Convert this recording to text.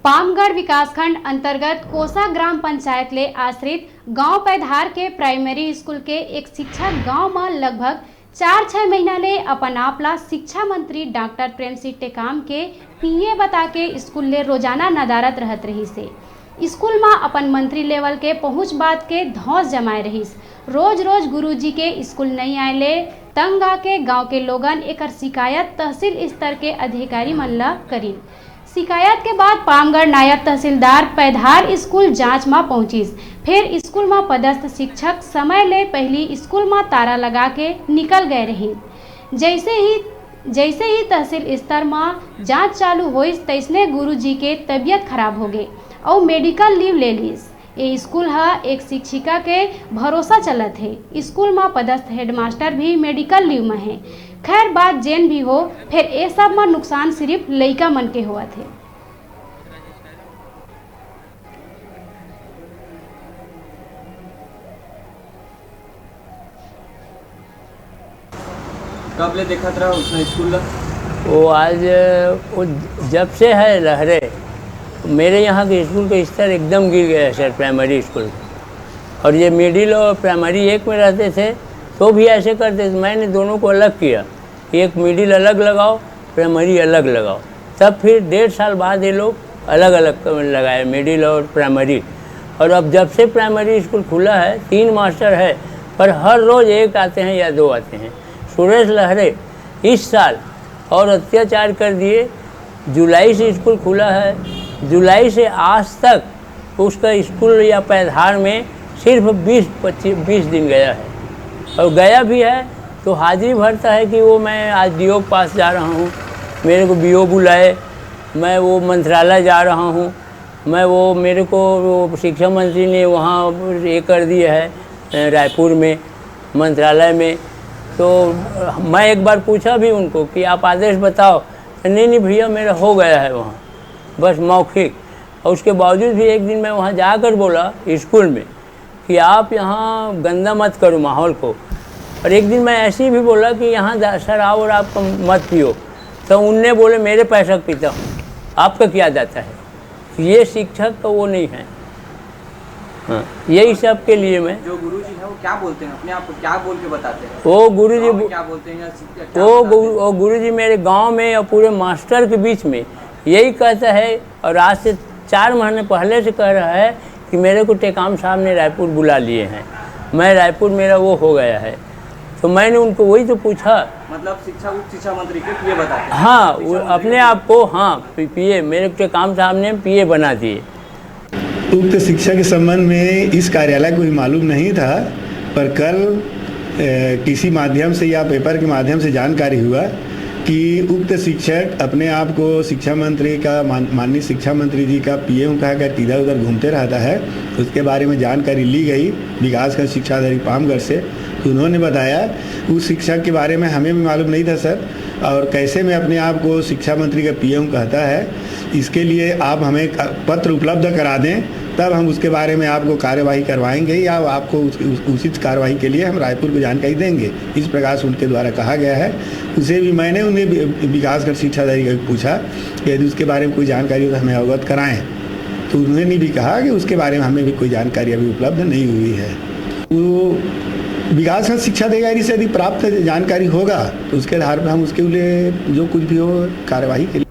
पामगढ़ विकासखंड अंतर्गत कोसा ग्राम पंचायत ले आश्रित गांव पैधार के प्राइमरी स्कूल के एक शिक्षक गांव में लगभग 4-6 महीना ले अपन आपला शिक्षा मंत्री डॉक्टर प्रेम सिंह टेकाम के पीए बता के स्कूल ले रोजाना नदारत रहत रही से स्कूल में अपन मंत्री लेवल के पहुँच बात के धौस जमाए रहीस। रोज रोज गुरुजी के स्कूल नहीं आए तंग आके गांव के लोगन एक शिकायत तहसील स्तर के अधिकारी मन ला करी। शिकायत के बाद पामगढ़ नायब तहसीलदार पैधार स्कूल जांच में पहुंचिस। फिर स्कूल में पदस्थ शिक्षक समय ले पहली स्कूल में ताला लगा के निकल गए रही। जैसे ही तहसील स्तर में जांच चालू हुई तैसने गुरुजी के तबीयत खराब हो गई और मेडिकल लीव ले लीस। ये स्कूल एक शिक्षिका के भरोसा चलत है। स्कूल में पदस्थ हेडमास्टर भी मेडिकल लीव में है। खैर बात जेन भी हो, फिर ये सब में नुकसान सिर्फ लइका मन के हुआ थे। कब ले देखा था उसने स्कूल? वो आज वो जब से है लहरे मेरे यहाँ के स्कूल का स्तर एकदम गिर गया है सर। प्राइमरी स्कूल और ये मिडिल और प्राइमरी एक में रहते थे तो भी ऐसे करते थे। मैंने दोनों को अलग किया, एक मिडिल अलग लगाओ, प्राइमरी अलग लगाओ। तब फिर 1.5 साल बाद ये लोग अलग अलग लगाए, मिडिल और प्राइमरी। और अब जब से प्राइमरी स्कूल खुला है 3 मास्टर है, पर हर रोज़ एक आते हैं या 2 आते हैं। सुरेश लहरे इस साल और अत्याचार कर दिए। जुलाई से स्कूल खुला है, जुलाई से आज तक उसका स्कूल या पैधार में सिर्फ 20 दिन गया है। और गया भी है तो हाजिरी भरता है कि वो मैं आज डीओ के पास जा रहा हूँ, मेरे को बीओ बुलाए, मैं वो मंत्रालय जा रहा हूँ, मैं वो मेरे को वो शिक्षा मंत्री ने वहाँ ये कर दिया है रायपुर में मंत्रालय में। तो मैं एक बार पूछा भी उनको कि आप आदेश बताओ, नहीं भैया मेरा हो गया है वहाँ, बस मौखिक। और उसके बावजूद भी एक दिन मैं वहाँ जाकर बोला स्कूल में कि आप यहाँ गंदा मत करो माहौल को। और एक दिन मैं ऐसे ही भी बोला कि यहाँ शराब और आप मत पियो, तो उनने बोले मेरे पैसा पीता हूँ, आपका क्या जाता है। ये शिक्षक तो वो नहीं है। हाँ, यही सब के लिए मैं जो गुरुजी है वो क्या बोलते हैं, अपने आप को क्या बोल के बताते हैं? वो गुरुजी क्या बोलते हैं वो गुरुजी मेरे गांव में और पूरे मास्टर के बीच में यही कहता है। और आज से 4 महीने पहले से कह रहा है कि मेरे को टेकाम साहब ने रायपुर बुला लिए हैं, मैं रायपुर मेरा वो हो गया है। तो मैंने उनको वही तो पूछा, मतलब उच्च शिक्षा मंत्री के पीए बताते हैं? हाँ, वो अपने आप को हाँ पीए, मेरे टेकाम साहब ने पीए बना दिए। उक्त शिक्षा के संबंध में इस कार्यालय को ही मालूम नहीं था, पर कल किसी माध्यम से या पेपर के माध्यम से जानकारी हुआ कि उक्त शिक्षक अपने आप को शिक्षा मंत्री का माननीय शिक्षा मंत्री जी का पीए कहा कर इधर उधर घूमते रहता है। उसके बारे में जानकारी ली गई विकासखंड शिक्षा अधिकारी पामगढ़ से। तो उन्होंने बताया उस शिक्षक के बारे में हमें भी मालूम नहीं था सर, और कैसे में अपने आप को शिक्षा मंत्री का पीए कहता है, इसके लिए आप हमें पत्र उपलब्ध करा दें, तब हम उसके बारे में आपको कार्यवाही करवाएंगे या आपको उचित कार्रवाई के लिए हम रायपुर को जानकारी देंगे। इस प्रकार से उनके द्वारा कहा गया है। उसे भी मैंने उन्हें विकासखंड शिक्षा अधिकारी को पूछा कि यदि उसके बारे में कोई जानकारी हो तो हमें अवगत कराएं। तो उन्होंने भी कहा कि उसके बारे में हमें भी कोई जानकारी अभी उपलब्ध नहीं हुई है। वो विकासखंड शिक्षा अधिकारी से यदि प्राप्त जानकारी होगा तो उसके आधार पर हम उसके लिए जो कुछ भी हो कार्यवाही के लिए